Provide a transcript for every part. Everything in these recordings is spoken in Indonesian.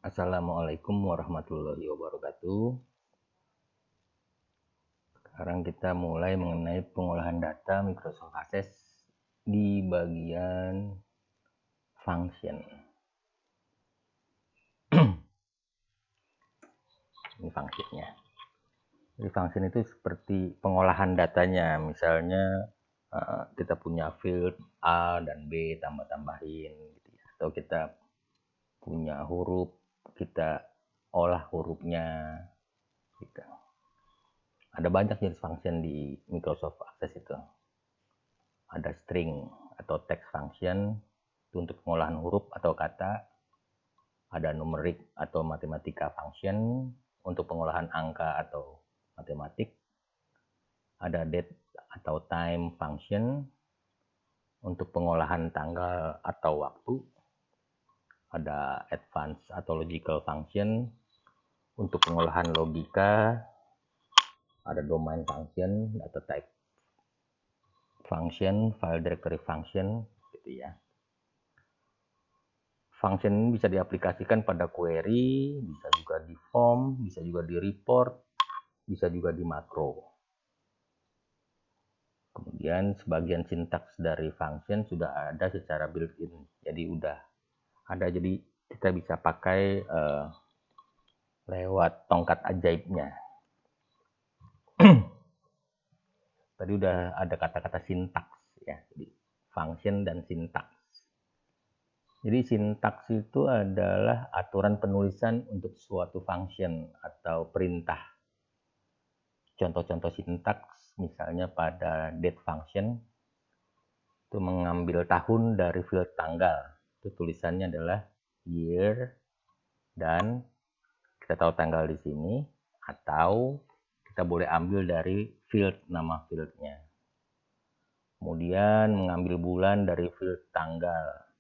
Assalamualaikum warahmatullahi wabarakatuh. Sekarang kita mulai mengenai pengolahan data Microsoft Access di bagian function. Ini fungsinya. Jadi function itu seperti pengolahan datanya. Misalnya kita punya field A dan B tambah-tambahin gitu ya. Atau kita punya huruf, kita olah hurufnya gitu. Ada banyak jenis function di Microsoft Access itu. Ada string atau text function untuk pengolahan huruf atau kata. Ada numeric atau matematika function untuk pengolahan angka atau matematik. Ada date atau time function untuk pengolahan tanggal atau waktu. Ada advanced atau logical function untuk pengolahan logika. Ada domain function atau type function, file directory function gitu ya. Function ini bisa diaplikasikan pada query, bisa juga di form, bisa juga di report, bisa juga di makro. Kemudian sebagian sintaks dari function sudah ada secara built-in, jadi udah ada, jadi kita bisa pakai lewat tongkat ajaibnya. Tadi udah ada kata-kata sintaks ya, jadi function dan sintaks. Jadi sintaks itu adalah aturan penulisan untuk suatu function atau perintah. Contoh-contoh sintaks misalnya pada date function itu mengambil tahun dari field tanggal. Itu tulisannya adalah year dan kita tahu tanggal di sini, atau kita boleh ambil dari field, nama fieldnya. Kemudian mengambil bulan dari field tanggal,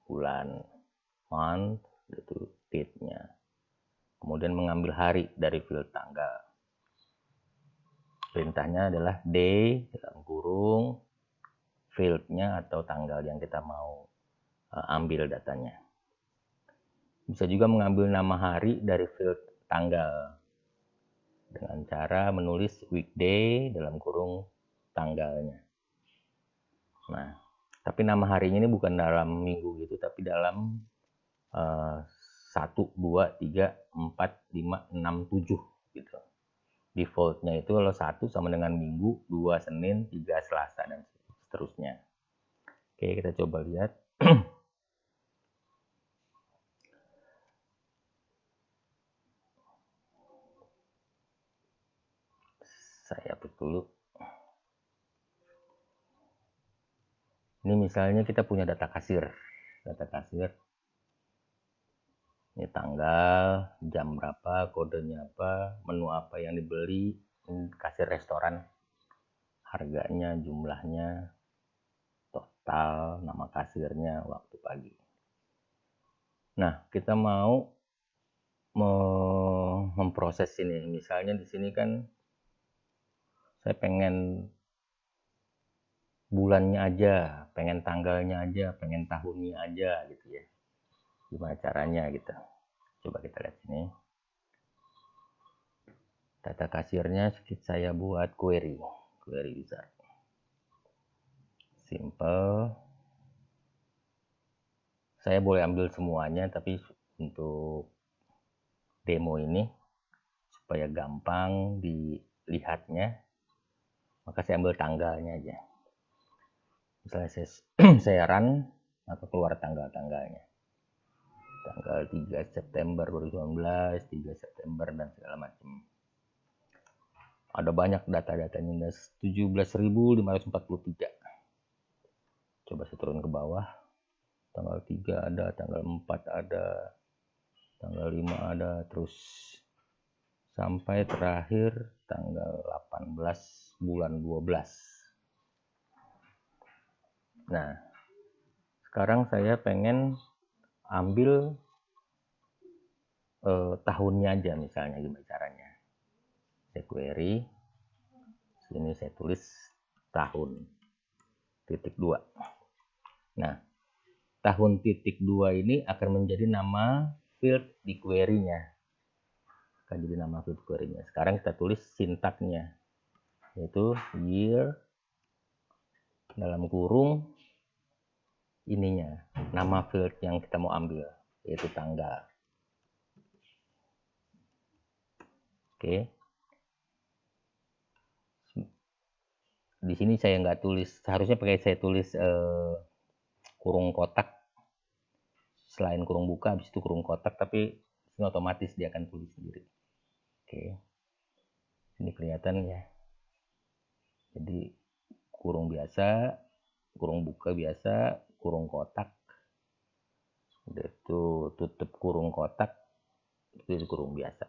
bulan, month, itu date-nya. Kemudian mengambil hari dari field tanggal. Perintahnya adalah day dalam kurung field-nya atau tanggal yang kita mau ambil datanya. Bisa juga mengambil nama hari dari field tanggal dengan cara menulis weekday dalam kurung tanggalnya. Nah, tapi nama harinya ini bukan dalam minggu gitu, tapi dalam 1, 2, 3, 4, 5, 6, 7 gitu. Defaultnya itu kalau 1 sama dengan minggu, 2 Senin, 3 Selasa, dan seterusnya. Oke, kita coba lihat. Saya hapus dulu. Ini misalnya kita punya data kasir. Data kasir. Ini tanggal, jam berapa, kodenya apa, menu apa yang dibeli, kasir restoran, harganya, jumlahnya, total, nama kasirnya, waktu pagi. Nah, kita mau memproses ini. Misalnya di sini kan saya pengen bulannya aja, pengen tanggalnya aja, pengen tahunnya aja gitu ya. Gimana caranya gitu. Coba kita lihat sini. Data kasirnya saya buat query wizard. Simple. Saya boleh ambil semuanya, tapi untuk demo ini supaya gampang dilihatnya, maka saya ambil tanggalnya aja. Misalnya saya run, maka keluar tanggal-tanggalnya. Tanggal 3 September 2019, 3 September, dan segala macam. Ada banyak data-datanya, 17.543. Coba saya turun ke bawah. Tanggal 3 ada, tanggal 4 ada, tanggal 5 ada, terus sampai terakhir tanggal 18 bulan 12. Nah, sekarang saya pengen ambil tahunnya aja, misalnya gimana caranya. Saya query, sini saya tulis tahun titik 2. Nah, tahun titik 2 ini akan menjadi nama field di query-nya, akan jadi nama field query-nya. Sekarang kita tulis sintaknya, yaitu year dalam kurung ininya, nama field yang kita mau ambil, yaitu tanggal. Oke. Di sini saya nggak tulis, seharusnya saya tulis kurung kotak selain kurung buka, habis itu kurung kotak, tapi ini otomatis dia akan tulis sendiri. Oke, ini kelihatan ya. Jadi kurung biasa, kurung buka biasa, kurung kotak. Udah itu tutup kurung kotak, itu kurung biasa.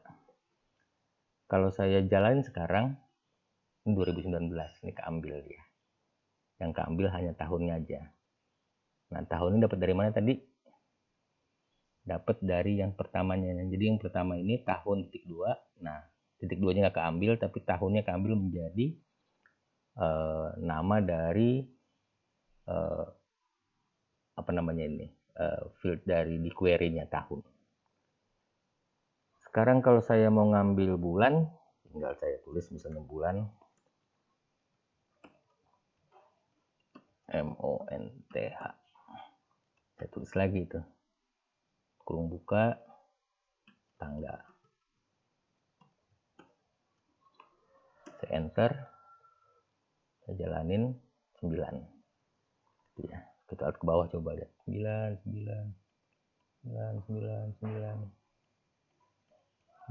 Kalau saya jalan sekarang, ini 2019, ini keambil dia. Yang keambil hanya tahunnya aja. Nah, tahun ini dapat dari mana tadi? Dapat dari yang pertamanya. Jadi yang pertama ini tahun titik 2. Nah, titik 2-nya nggak keambil, tapi tahunnya keambil menjadi nama dari apa namanya ini, field dari di query-nya tahun. Sekarang kalau saya mau ngambil bulan, tinggal saya tulis misalnya bulan MONTH. Saya tulis lagi itu. Kurung buka, tanggal. Saya enter. Saya jalanin 9. Ya, kita lihat ke bawah coba lihat. 9.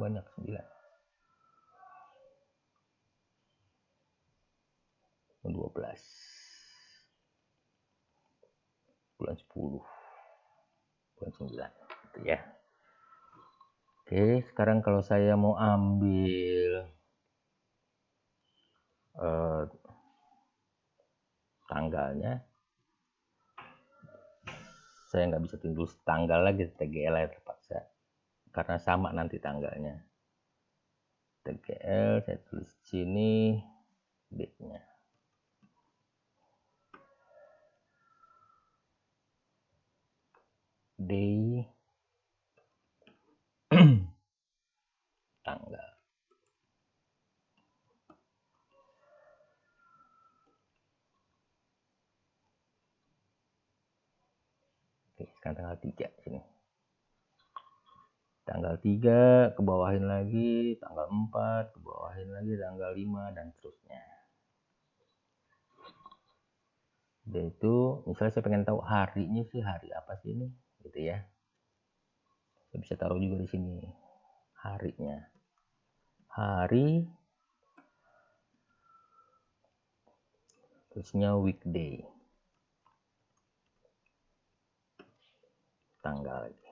Banyak 9. 12. Bulan 10. Bulan 9. Gitu ya. Oke, sekarang kalau saya mau ambil tanggalnya, saya nggak bisa tulis tanggal lagi, TGL ya terpaksa, karena sama nanti tanggalnya. TGL saya tulis sini, date-nya. Day, tanggal. Oke, sekarang tanggal 3 sini. Tanggal 3, kebawahin lagi, tanggal 4, kebawahin lagi, tanggal 5, dan seterusnya. Udah itu, misalnya saya pengen tahu harinya sih, hari apa sih ini, gitu ya. Saya bisa taruh juga di sini, harinya. Hari, terusnya weekday. Tanggal lagi.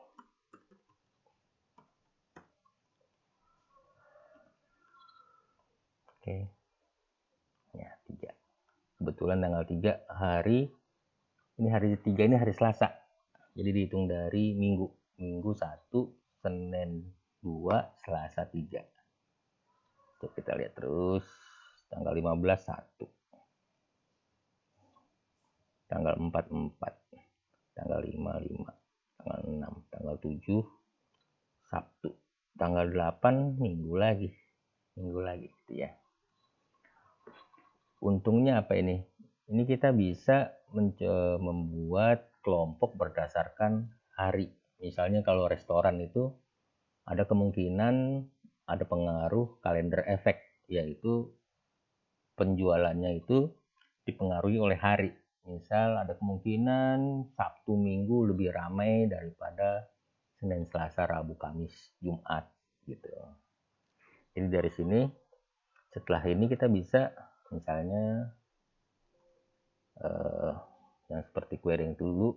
Oke. Ya, 3. Kebetulan tanggal 3 hari, ini hari 3 ini hari Selasa. Jadi dihitung dari minggu. Minggu 1, Senin 2, Selasa 3. Tuh, kita lihat terus. Tanggal 15, 1. Tanggal 4, 4. Tanggal 5, 5. Tanggal 6, tanggal 7, Sabtu. Tanggal 8, minggu lagi. Minggu lagi, gitu ya. Untungnya apa ini? Ini kita bisa membuat kelompok berdasarkan hari. Misalnya kalau restoran itu ada kemungkinan ada pengaruh kalender efek, yaitu penjualannya itu dipengaruhi oleh hari. Misal ada kemungkinan Sabtu Minggu lebih ramai daripada Senin, Selasa, Rabu, Kamis, Jumat gitu. Jadi dari sini setelah ini kita bisa misalnya yang seperti query yang dulu.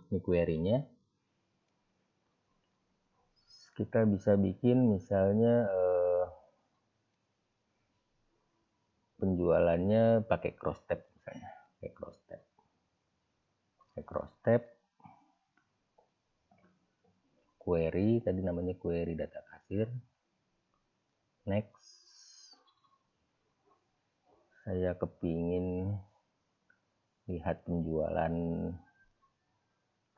Ini query-nya kita bisa bikin misalnya penjualannya pakai cross tab misalnya, pakai cross tab query, tadi namanya query data kasir. Next, saya kepingin lihat penjualan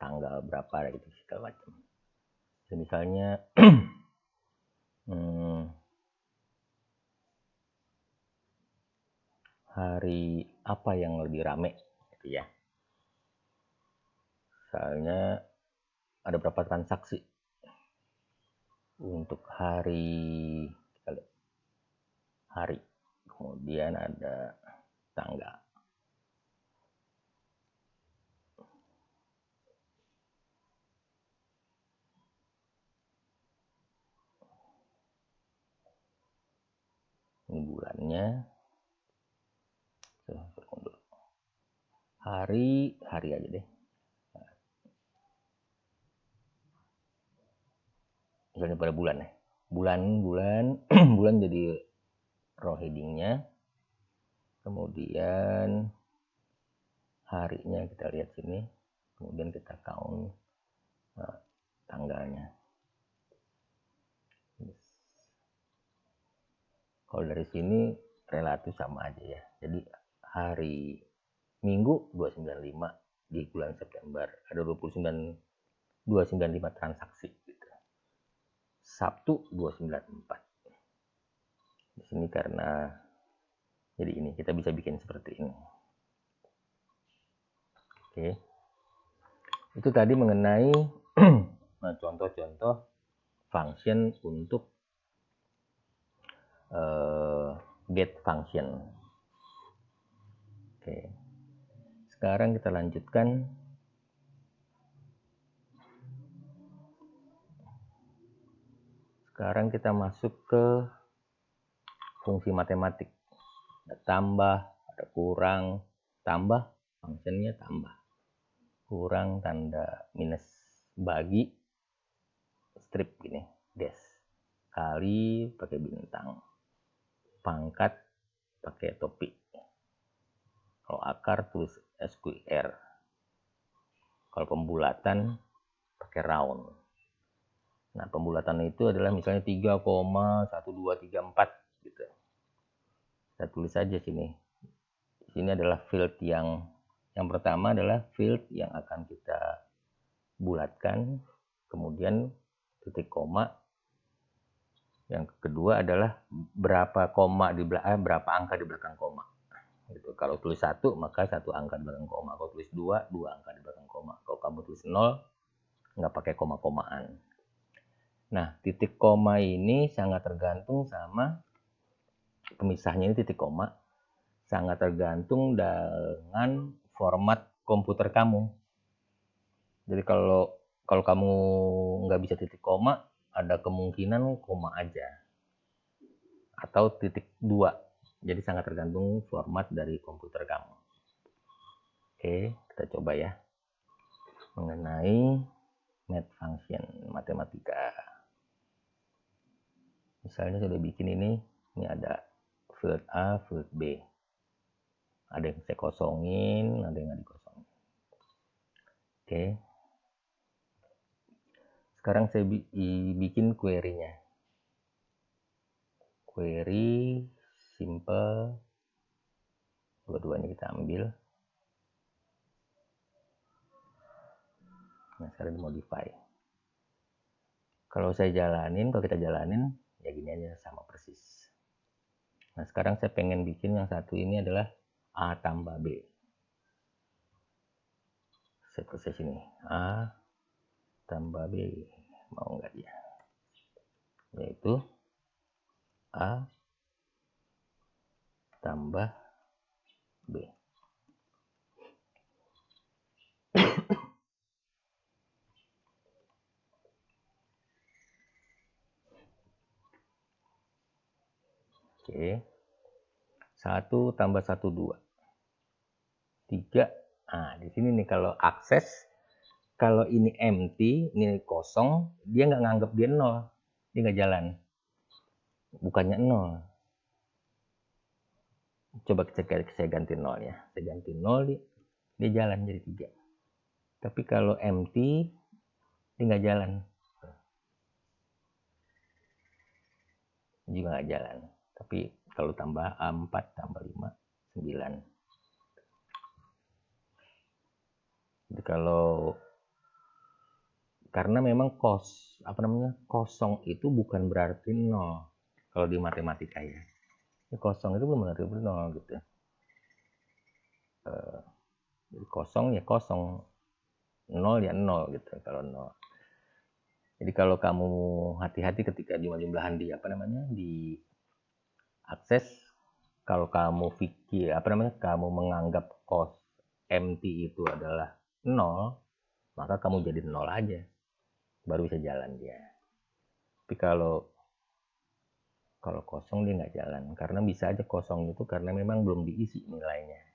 tanggal berapa gitu segala macam. Misalnya hari apa yang lebih rame gitu ya. Misalnya ada berapa transaksi untuk hari, kita lihat hari, kemudian ada tanggal. Ini bulannya, hari aja deh. Misalnya pada bulan ya, bulan jadi row headingnya, kemudian harinya kita lihat sini, kemudian kita count tanggalnya. Kalau dari sini relatif sama aja ya. Jadi hari Minggu 295 di bulan September ada 295 transaksi gitu. Sabtu 294. Di sini karena jadi ini kita bisa bikin seperti ini. Oke. Itu tadi mengenai contoh-contoh function untuk get function. Oke. Sekarang kita lanjutkan. Sekarang kita masuk ke fungsi matematik. Ada tambah, ada kurang, tambah, fungsinya tambah. Kurang tanda minus, bagi strip gini, dash. Kali pakai bintang. Pangkat pakai topi. Kalau akar tulis square. Kalau pembulatan pakai round. Nah, pembulatan itu adalah misalnya 3,1234 gitu. Saya tulis saja sini. Sini adalah field yang pertama adalah field yang akan kita bulatkan, kemudian titik koma. Yang kedua adalah berapa koma di belakang, berapa angka di belakang koma. Gitu. Kalau tulis 1 maka 1 angka di belakang koma. Kalau tulis 2 angka di belakang koma. Kalau kamu tulis 0 nggak pakai koma-komaan. Nah, titik koma ini sangat tergantung sama pemisahnya ini titik koma. Sangat tergantung dengan format komputer kamu. Jadi kalau kamu nggak bisa titik koma, ada kemungkinan koma aja. Atau titik 2. Jadi sangat tergantung format dari komputer kamu. Oke, kita coba ya. Mengenai math function, matematika. Misalnya sudah bikin ini ada field A, field B. Ada yang saya kosongin, ada yang nggak dikosongin. Oke. Sekarang saya bikin query-nya. Query simple. Dua-duanya kita ambil. Nah, sekarang dimodify. Kalau kita jalanin, ya gini aja sama persis. Nah, sekarang saya pengen bikin yang satu ini adalah A tambah B. Saya tulis sini, A tambah B. Mau nggak dia? Yaitu A tambah B. Oke. 1 tambah 1, 2. 3. Nah, di sini nih kalau akses, kalau ini empty, ini kosong, dia nggak nganggap dia 0. Dia nggak jalan. Bukannya 0. Coba saya ganti 0 ya. Saya ganti 0, dia jalan jadi 3. Tapi kalau empty, dia nggak jalan. Juga nggak jalan. Tapi kalau tambah A4 tambah 5, 9. Jadi kalau Karena memang kosong itu bukan berarti nol kalau di matematika ya. Kosong itu belum berarti nol gitu. Jadi kosong ya kosong, nol ya nol gitu kalau nol. Jadi kalau kamu hati-hati ketika jumlah-jumlahan di akses, kalau kamu pikir kamu menganggap cos MT itu adalah nol, maka kamu jadi nol aja, baru bisa jalan dia. Tapi kalau kosong dia nggak jalan, karena bisa aja kosong itu karena memang belum diisi nilainya.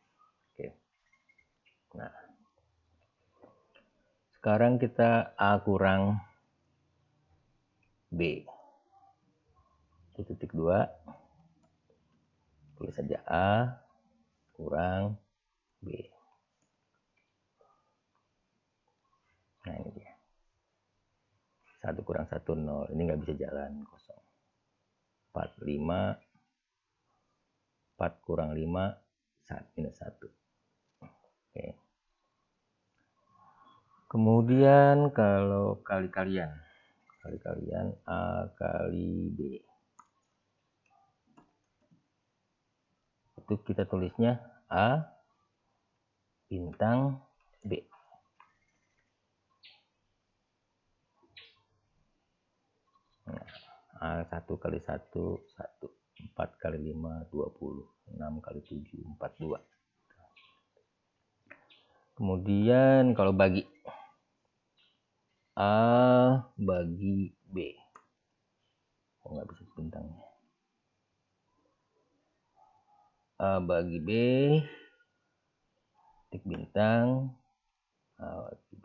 Oke. Nah, sekarang kita A kurang B. Itu titik 2. Tulis saja A kurang B. Nah ini dia. 1 kurang 1, 0. Ini nggak bisa jalan, kosong. 4, 5. 4 kurang 5, minus 1. Oke. Kemudian kalau kali-kalian A kali B. Itu kita tulisnya A bintang B. Nah, A 1 kali 1, 1. 4 kali 5, 20. 6 kali 7, 42. Kemudian kalau bagi A bagi B. Oh, nggak bisa bintangnya. A bagi B, titik bintang, A bagi B.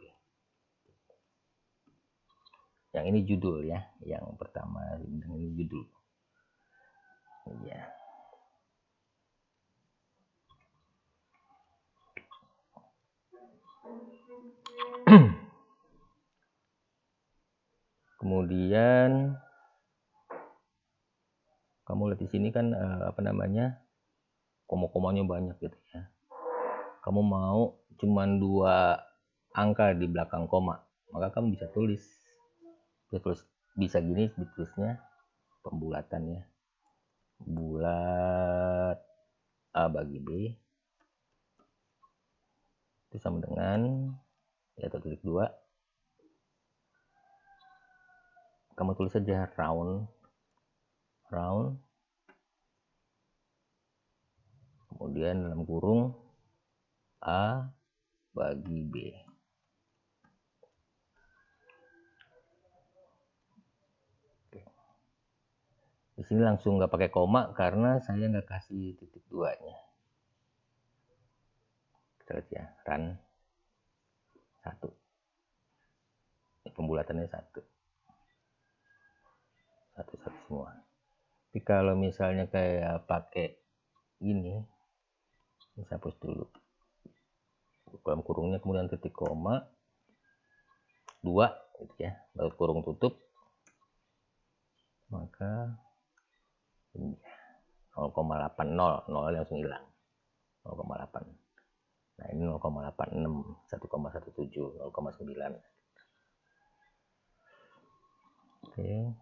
Yang ini judul ya, yang pertama ini judul. Ya. Kemudian kamu lihat di sini kan koma-komanya banyak gitu ya. Kamu mau cuman 2 angka di belakang koma, maka kamu bisa tulis bisa gini ditulisnya pembulatannya. Bulat A bagi B itu sama dengan yaitu titik 2. Kamu tulis saja round, kemudian dalam kurung A bagi B. Di sini langsung nggak pakai koma karena saya nggak kasih titik 2-nya. Kita lihat ya, run 1. Pembulatannya 1 semua. Tapi kalau misalnya kayak pakai ini, saya hapus dulu. Dalam kurungnya kemudian titik koma 2 gitu ya, baru kurung tutup, maka ini 0,80, 0 langsung hilang, 0,8. Nah ini 0,86, 1,17, 0,9. Oke.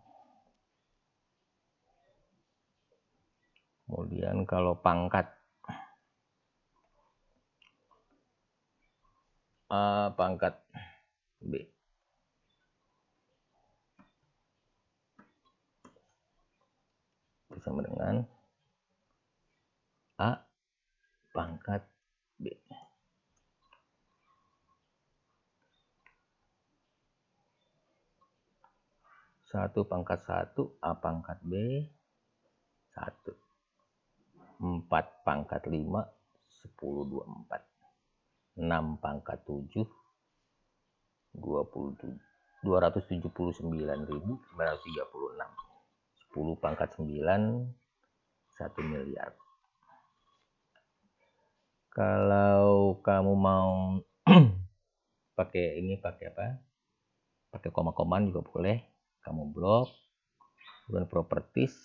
Kemudian kalau pangkat A pangkat B. Sama dengan A pangkat B. 1 pangkat 1 A pangkat B 1. 4 pangkat 5 10 24. 6 pangkat 7 279.936. 10 pangkat 9 1 miliar. Kalau kamu mau pakai koma-koma juga boleh. Kamu blok, kemudian properties,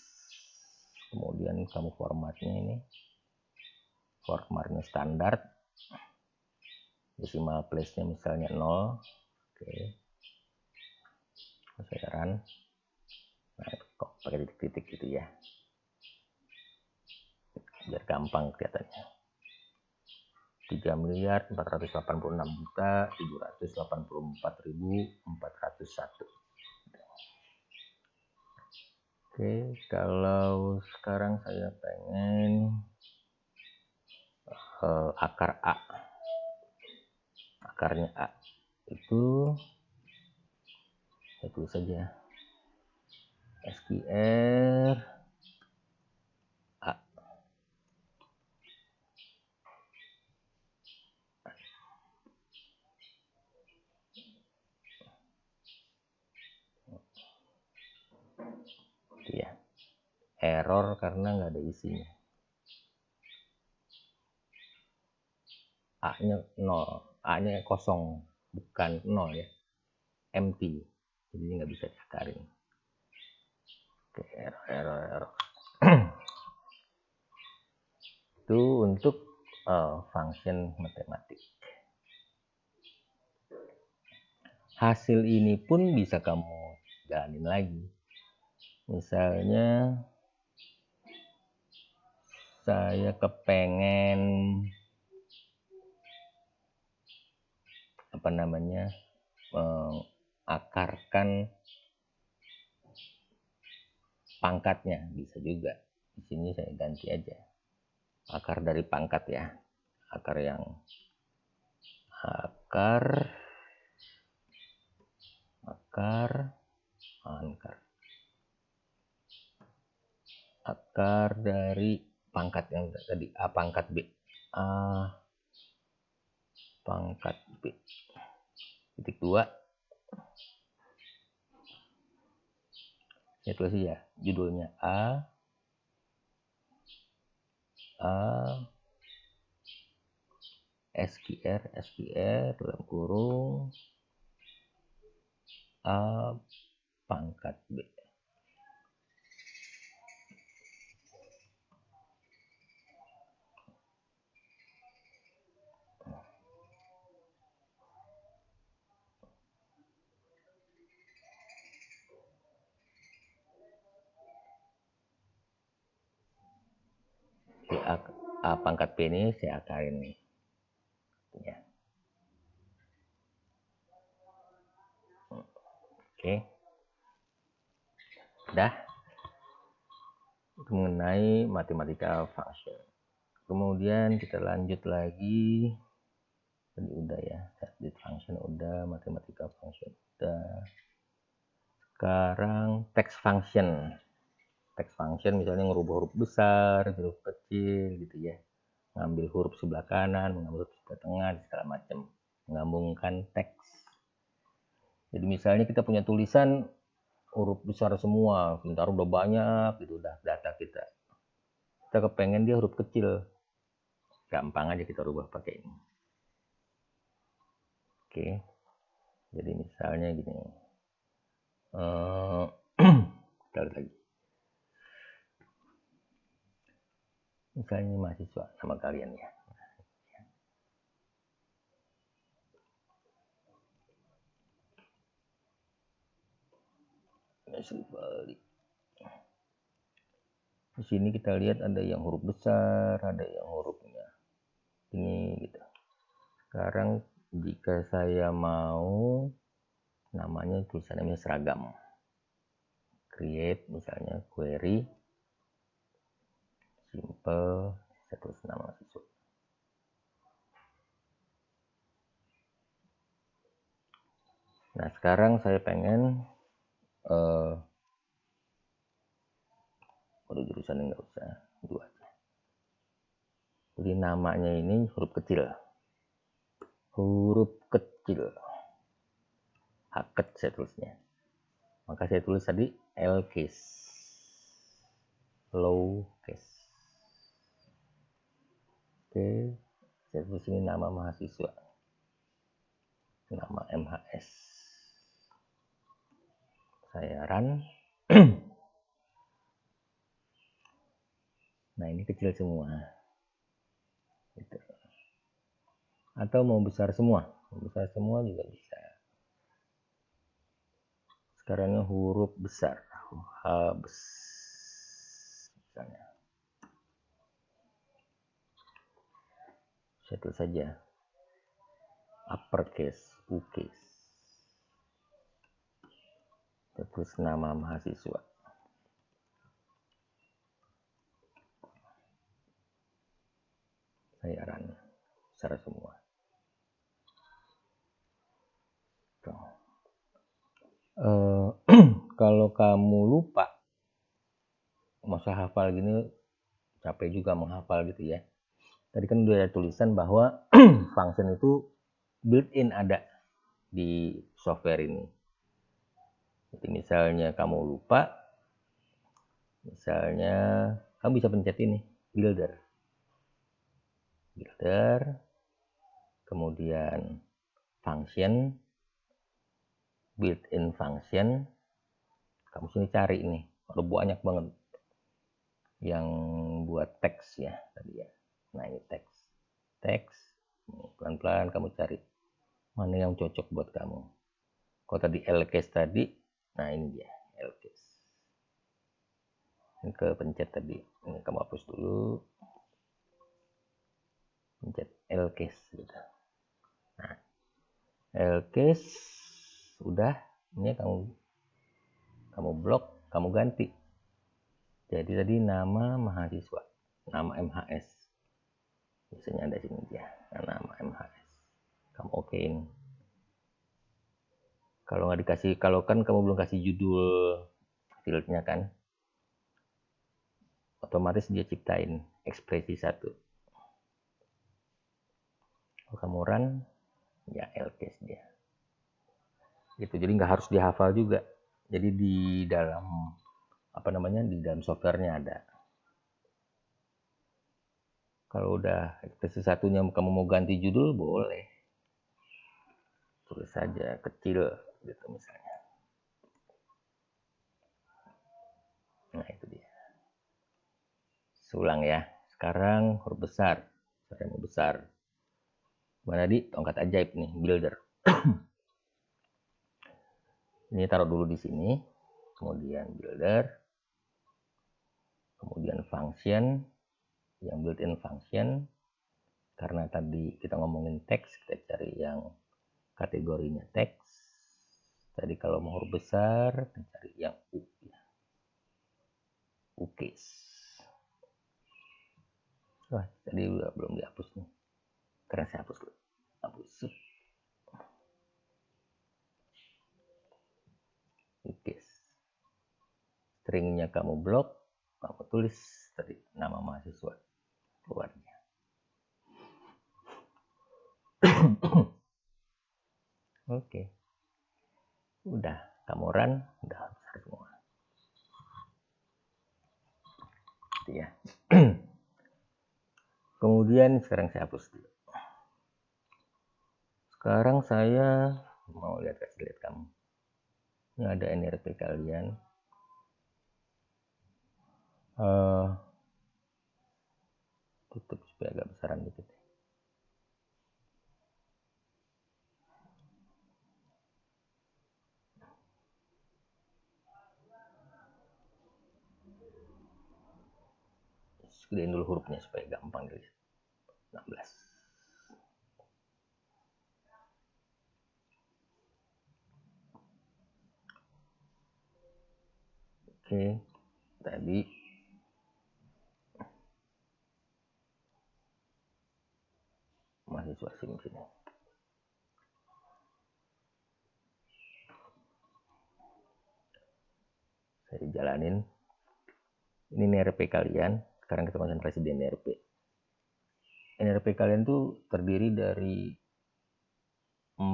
kemudian kamu formatnya standar, decimal place-nya misalnya 0. Oke. Saya run. Nah, kok pakai titik-titik gitu ya, biar gampang kelihatannya. 3.486.784.401. Oke, kalau sekarang saya pengen akar A. Akarnya A itu saya tulis saja SQR A. Itu ya. Error karena nggak ada isinya. A-nya 0, A-nya kosong, bukan 0 ya, empty, jadi nggak bisa diakarin. Oke, error. Itu untuk function matematik. Hasil ini pun bisa kamu jalanin lagi. Misalnya saya kepengen mengakarkan pangkatnya, bisa juga. Di sini saya ganti aja akar dari pangkat ya, akar dari pangkat yang tadi, A pangkat B. A pangkat B titik 2. Saya tulis ya judulnya A SQR dalam kurung A pangkat B. A pangkat B ini saya akarin nih ya. Oke, udah. Itu mengenai mathematical function. Kemudian kita lanjut lagi. Tadi udah ya, subject function udah, mathematical function udah. Sekarang text function. Text function misalnya ngerubah huruf besar, huruf kecil gitu ya. Ngambil huruf sebelah kanan, mengambil huruf sebelah tengah, segala macam. Menggabungkan teks. Jadi misalnya kita punya tulisan huruf besar semua, sementara udah banyak gitu udah data kita. Kita kepengen dia huruf kecil. Gampang aja kita rubah pakai ini. Oke. Jadi misalnya gini. Kita lihat lagi. Misalnya ini mahasiswa sama kalian ya. Di sini kita lihat ada yang huruf besar, ada yang hurufnya ini gitu. Sekarang jika saya mau namanya tulisannya seragam, create misalnya query simple, saya tulis nama mahasiswa. Nah sekarang saya pengen jurusan nggak usah, dua aja. Jadi namanya ini huruf kecil, haket saya tulisnya. Maka saya tulis tadi L case, low case. Oke, saya tulis ini nama mahasiswa, nama MHS. Saya run. Nah ini kecil semua gitu. Atau mau besar semua juga bisa. Sekarang huruf besar, H misalnya. Satu saja, uppercase, U-case. Terus nama mahasiswa. Saya run secara semua. Kalau kamu lupa, masa hafal gini capek juga menghafal gitu ya. Tadi kan udah ada tulisan bahwa function itu built-in ada di software ini. Jadi misalnya kamu lupa, misalnya kamu bisa pencet ini, builder, kemudian function, built-in function, kamu sini cari ini, ada banyak banget yang buat teks ya tadi ya. Nah ini teks, pelan-pelan kamu cari mana yang cocok buat kamu. Kalau tadi lcase tadi, nah ini dia lcase. Ini ke pencet tadi, ini kamu hapus dulu, pencet lcase gitu. Nah lcase udah, ini kamu blok, kamu ganti. Jadi tadi nama mahasiswa, nama MHS. Biasanya ada sini dia, nama MHS. Kamu okein. Kalau nggak dikasih, kalau kan kamu belum kasih judul fieldnya kan, otomatis dia ciptain ekspresi 1. Kalau kamu run, ya lcase dia. Gitu. Jadi nggak harus dihafal juga. Jadi di dalam di dalam softwarenya ada. Kalau udah ekspresi 1-nya kamu mau ganti judul, boleh. Tulis saja kecil gitu misalnya. Nah itu dia. Ulang ya. Sekarang huruf besar. Saya mau besar. Mana di tongkat ajaib nih, builder. Ini taruh dulu di sini. Kemudian builder. Kemudian function. Yang built-in function. Karena tadi kita ngomongin teks, kita cari yang kategorinya teks. Tadi kalau mau huruf besar, kita cari yang U. U-case. Wah, tadi belum dihapus nih. Karena saya hapus dulu. Hapus. U-case. Stringnya kamu blok, kamu tulis tadi nama mahasiswa keluarnya. Oke. Udah, kamu run, udah besar semua. Gitu ya. Kemudian sekarang saya hapus dulu. Sekarang saya mau lihat kamu. Ini ada NRP kalian. Tutup supaya agak besaran dikit. Gedein dulu hurufnya supaya gampang dilihat. 16. Oke, tadi mahasiswa sini. Saya jalanin. Ini NRP kalian. Sekarang kita konsentrasi di NRP. NRP kalian tuh terdiri dari 4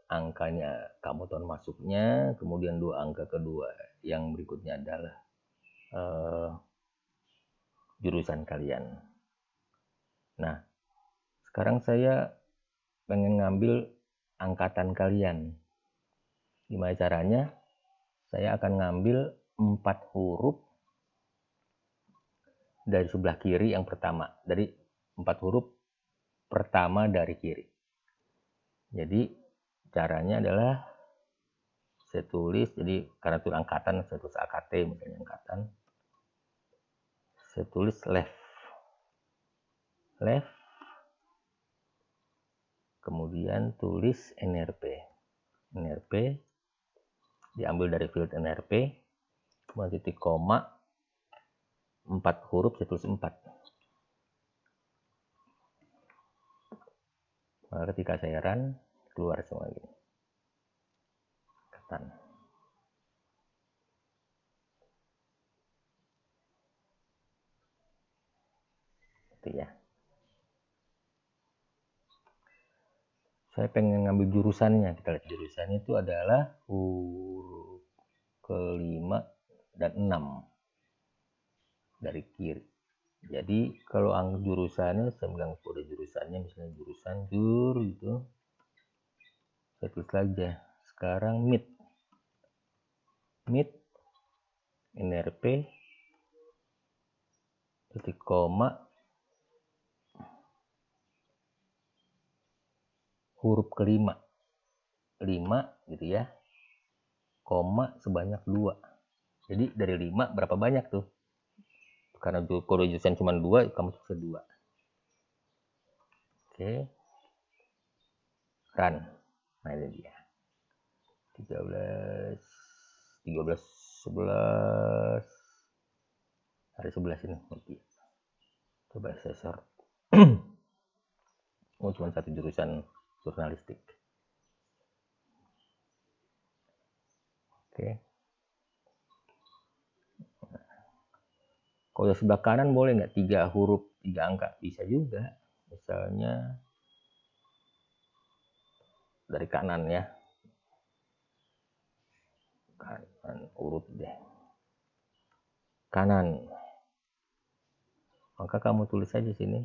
angkanya kamu tahun masuknya, kemudian 2 angka kedua. Yang berikutnya adalah jurusan kalian. Nah, sekarang saya pengen ngambil angkatan kalian. Gimana caranya? Saya akan ngambil 4 huruf dari sebelah kiri yang pertama. Dari 4 huruf pertama dari kiri. Jadi caranya adalah saya tulis, jadi karena itu angkatan, saya tulis AKT misalnya angkatan, saya tulis left, kemudian tulis NRP, diambil dari field NRP, kemudian titik koma, 4 huruf saya tulis 4. Maka ketika saya run, keluar semua gini. Ketan. Itu ya. Saya pengen ngambil jurusannya. Kita lihat jurusannya itu adalah huruf ke-5 dan 6 dari kiri. Jadi kalau jurusannya, saya megang kode jurusannya, misalnya jurusan jur gitu, saya tulis aja. Sekarang mid NRP, titik koma, huruf ke-5, 5 gitu ya, koma sebanyak 2. Jadi dari 5 berapa banyak tuh? Karena kode jurusan cuma 2, kamu tulis 2. Oke. Run. Nah ini dia. 13, 11. Hari 11 ini. Coba saya sort. Oh, cuma satu jurusan jurnalistik. Oke. Kalau sebelah kanan boleh nggak 3 huruf 3 angka? Bisa juga. Misalnya dari kanan ya. Kanan urut deh. Kanan. Maka kamu tulis saja sini.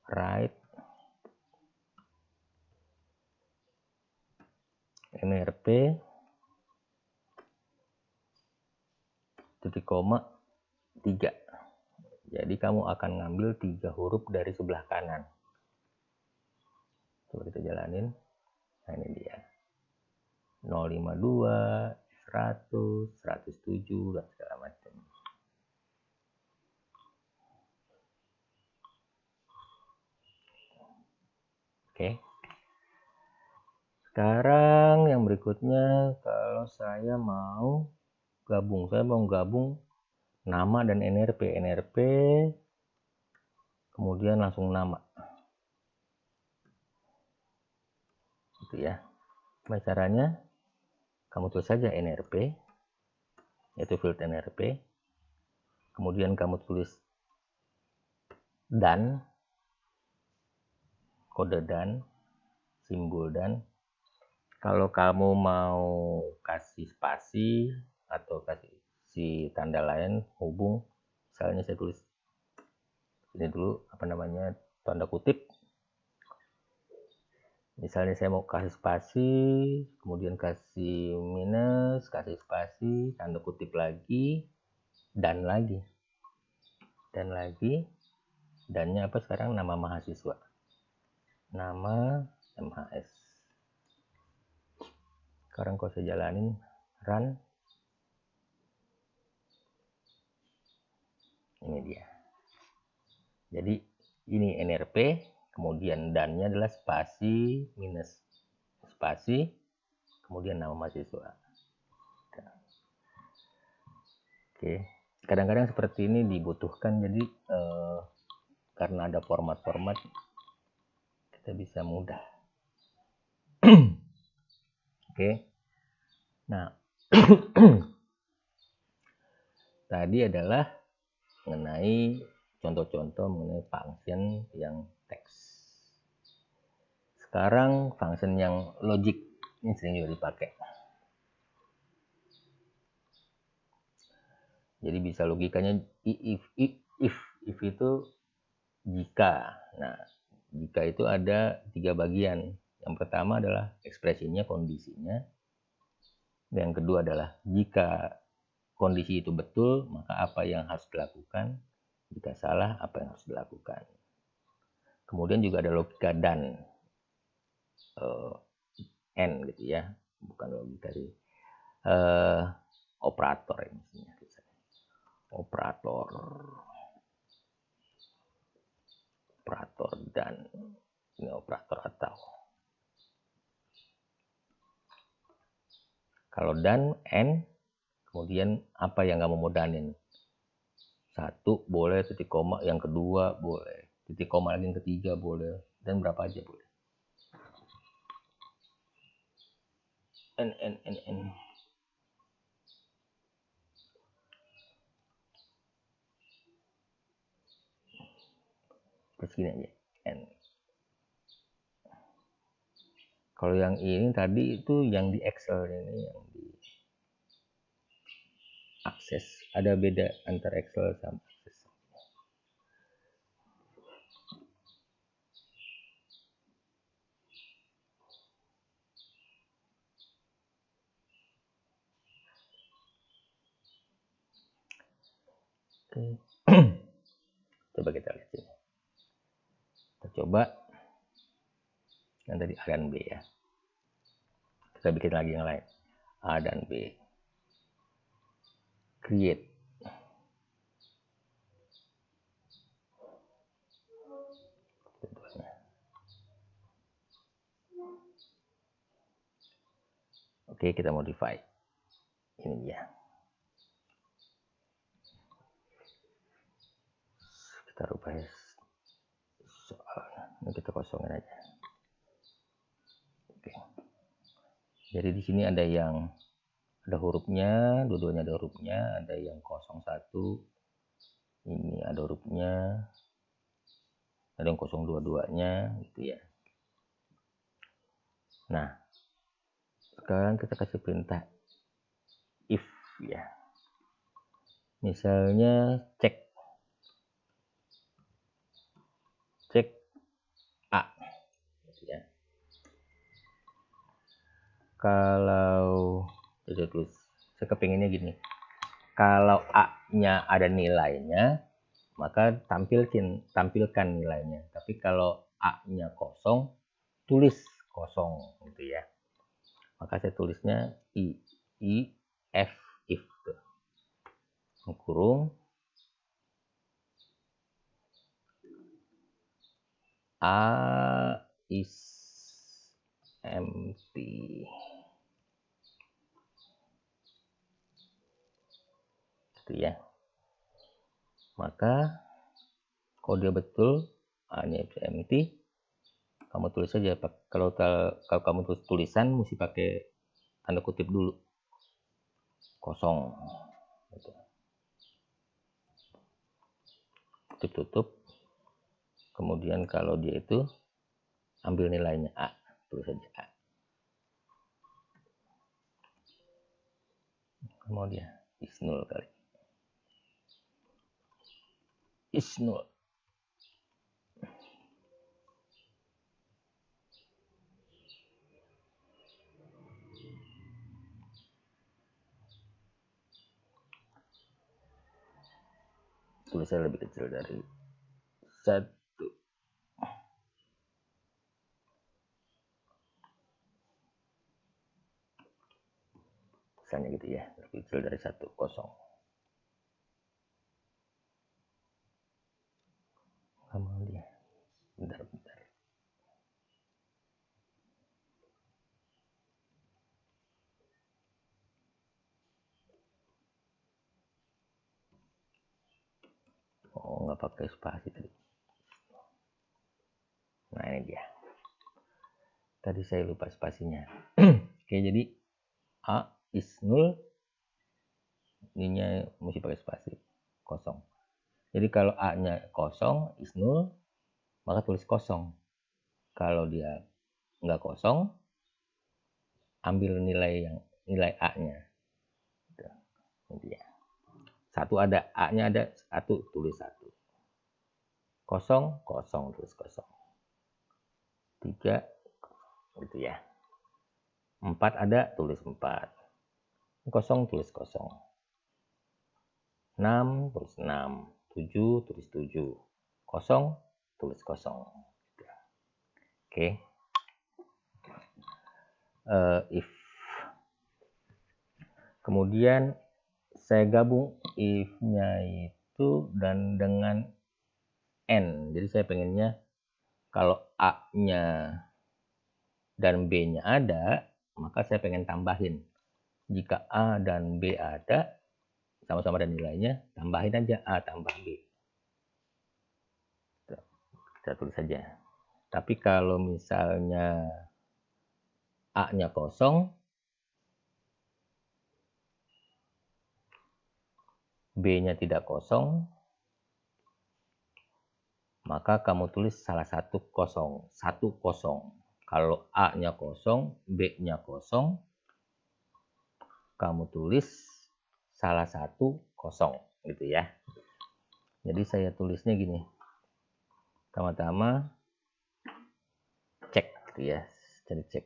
Right. NRP. Titik koma 3. Jadi kamu akan ngambil 3 huruf dari sebelah kanan. Coba kita jalanin. Nah ini dia. 052, 100, 107, dan segala macam. Oke. Sekarang yang berikutnya, kalau saya mau gabung nama dan NRP, kemudian langsung nama. Gitu ya. Gimana caranya? Kamu tulis saja NRP, yaitu field NRP. Kemudian kamu tulis dan, kode dan, simbol dan. Kalau kamu mau kasih spasi atau kasih tanda lain hubung, misalnya saya tulis ini dulu tanda kutip. Misalnya saya mau kasih spasi, kemudian kasih minus, kasih spasi, tanda kutip lagi, dan lagi. Dannya apa sekarang? Nama mahasiswa. Nama MHS. Sekarang kalau saya jalanin, run. Ini dia. Jadi ini NRP, kemudian dannya adalah spasi minus spasi, kemudian nama mahasiswa. Oke, kadang-kadang seperti ini dibutuhkan, jadi karena ada format-format kita bisa mudah. Oke, nah tadi adalah mengenai contoh-contoh mengenai function yang teks. Sekarang function yang logic ini sering juga dipakai. Jadi bisa logikanya if itu jika. Nah, jika itu ada 3 bagian. Yang pertama adalah ekspresinya, kondisinya. Yang kedua adalah jika kondisi itu betul, maka apa yang harus dilakukan? Jika salah, apa yang harus dilakukan? Kemudian juga ada logika dan n gitu ya. bukan logika sih, operator ini, operator dan ini operator atau kalau dan and kemudian apa yang kamu mau danin, satu boleh, titik koma yang kedua boleh, titik koma lagi yang ketiga boleh, dan berapa aja boleh. N. Terus gini aja, N. Kalau yang ini tadi itu yang di Excel, ini yang di Access. Ada beda antara Excel sama Access. Oke. Coba kita lihat sini. Kita coba yang tadi A dan B ya. Kita bikin lagi yang lain. A dan B. Create. Oke, kita modify. Ini dia. Kita rubah soalnya. Ini kita kosongin aja. Oke. Jadi di sini ada yang ada hurufnya, dua-duanya ada hurufnya, ada yang 01, ini ada hurufnya, ada yang 02-duanya gitu ya. Nah, sekarang kita kasih perintah if ya. Misalnya cek A gitu ya. Kalau saya kepinginnya gini, kalau A-nya ada nilainya, maka tampilkan nilainya. Tapi kalau A-nya kosong, tulis kosong gitu ya. Maka saya tulisnya if tuh. Kurung A is empty. Gitu ya. Maka kalau dia betul A-nya empty, kamu tulis saja. Kalau kamu tulis tulisan mesti pakai tanda kutip dulu, kosong gitu. Tutup, kemudian kalau dia itu ambil nilainya A, tulis saja A. Mau dia is 0 kali, is 0. Tulisnya lebih kecil dari 1. Misalnya gitu ya, lebih kecil dari 1, kosong. Kamu dia, bentar. Oh, nggak pakai spasi tadi. Nah ini dia. Tadi saya lupa spasinya. Oke, jadi A is 0. Ininya mesti pakai spasi, kosong. Jadi kalau A-nya kosong, is 0, maka tulis kosong. Kalau dia nggak kosong, ambil nilai A-nya. Gitu ya. 1 ada, A-nya ada 1, tulis 1. Kosong, tulis kosong. 3, gitu ya. 4 ada, tulis 4. Kosong, tulis kosong. 6, tulis 6. 7, tulis 7. Kosong, tulis kosong. Oke. If Kemudian saya gabung if-nya itu dan dengan N. Jadi saya pengennya kalau A-nya dan B-nya ada, maka saya pengen tambahin. Jika A dan B ada, sama-sama ada nilainya, tambahin aja A tambah B. Kita tulis saja. Tapi kalau misalnya A-nya kosong, B-nya tidak kosong, maka kamu tulis salah satu kosong, satu kosong. Kalau A-nya kosong, B-nya kosong, kamu tulis salah satu kosong, gitu ya. Jadi saya tulisnya gini. Pertama-tama cek, gitu ya. Jadi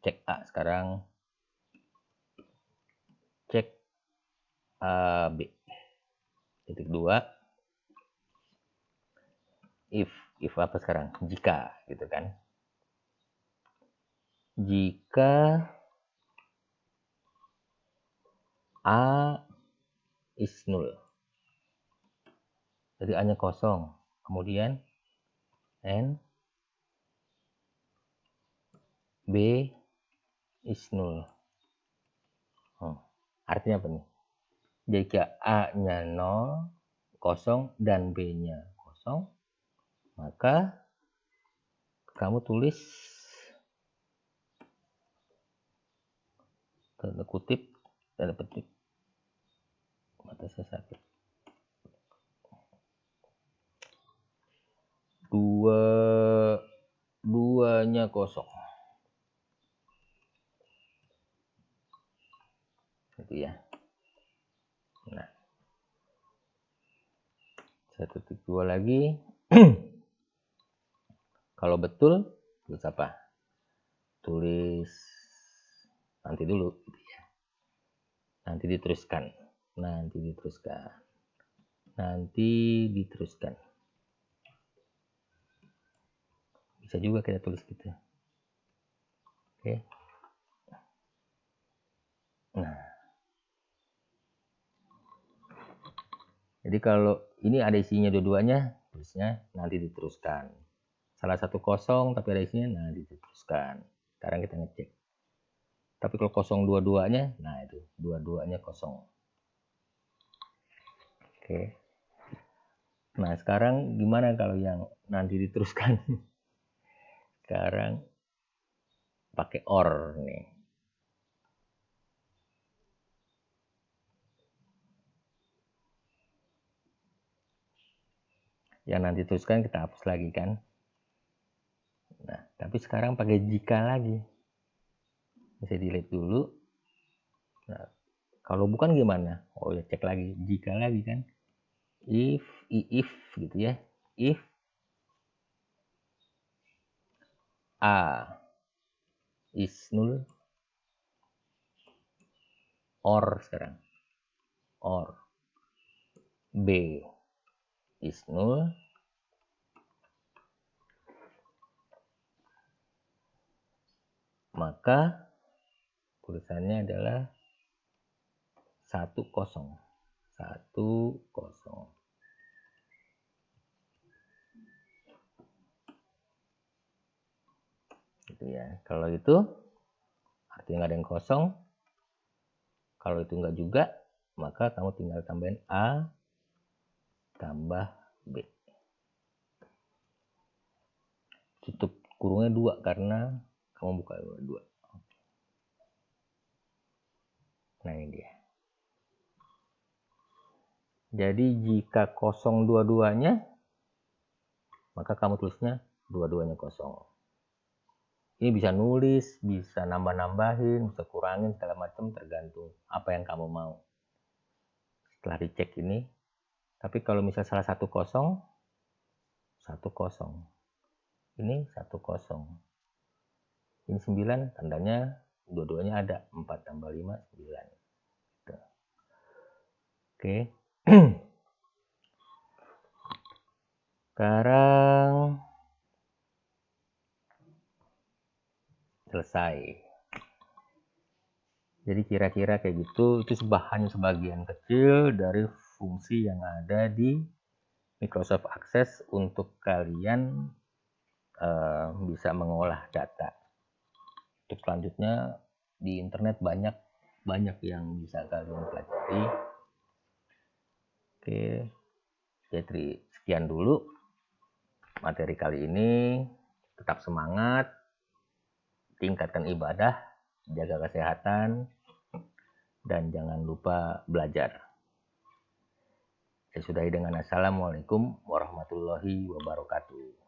cek A sekarang, cek A B. Titik 2, if apa sekarang? Jika, gitu kan. Jika A is 0. Jadi A-nya kosong. Kemudian N B is 0. Artinya apa nih? Jika A-nya 0, kosong, dan B-nya kosong, maka kamu tulis tanda kutip, tanda petik, mata saya sakit, duanya kosong, gitu ya. Nah, 1.2 lagi. Kalau betul, tulis apa? Tulis nanti dulu, gitu ya. Nanti diteruskan. Bisa juga kita tulis gitu. Oke. Nah, jadi kalau ini ada isinya dua-duanya, tulisnya nanti diteruskan. Salah satu kosong tapi ada isinya, nah diteruskan. Sekarang kita ngecek. Tapi kalau kosong dua-duanya, nah itu dua-duanya kosong. Oke. Nah sekarang gimana kalau yang nanti diteruskan? Sekarang pakai OR nih. Yang nanti teruskan kita hapus lagi kan. Nah, tapi sekarang pakai jika lagi. Bisa delete dulu. Nah, kalau bukan gimana? Oh ya cek lagi, jika lagi kan. If gitu ya. If A is 0, or sekarang. Or B is 0, maka tulisannya adalah 1 0. 1 0. Gitu ya. Kalau itu artinya nggak ada yang kosong. Kalau itu enggak juga, maka kamu tinggal tambahin A tambah B. Tutup kurungnya 2 karena kamu buka 2. Nah ini dia. Jadi jika kosong dua-duanya, maka kamu tulisnya dua-duanya kosong. Ini bisa nulis, bisa nambah-nambahin, bisa kurangin, segala macam tergantung apa yang kamu mau. Setelah dicek ini, tapi kalau misal salah satu kosong, 1 0. Ini 1 0. Ini 9, tandanya dua-duanya ada. 4 tambah 5, 9. Gitu. Oke. Sekarang selesai. Jadi kira-kira kayak gitu, itu hanya sebagian kecil dari fungsi yang ada di Microsoft Access untuk kalian bisa mengolah data. Untuk selanjutnya di internet banyak yang bisa kalian pelajari. Oke, jadi sekian dulu materi kali ini. Tetap semangat, tingkatkan ibadah, jaga kesehatan, dan jangan lupa belajar. Saya sudahi dengan Assalamualaikum warahmatullahi wabarakatuh.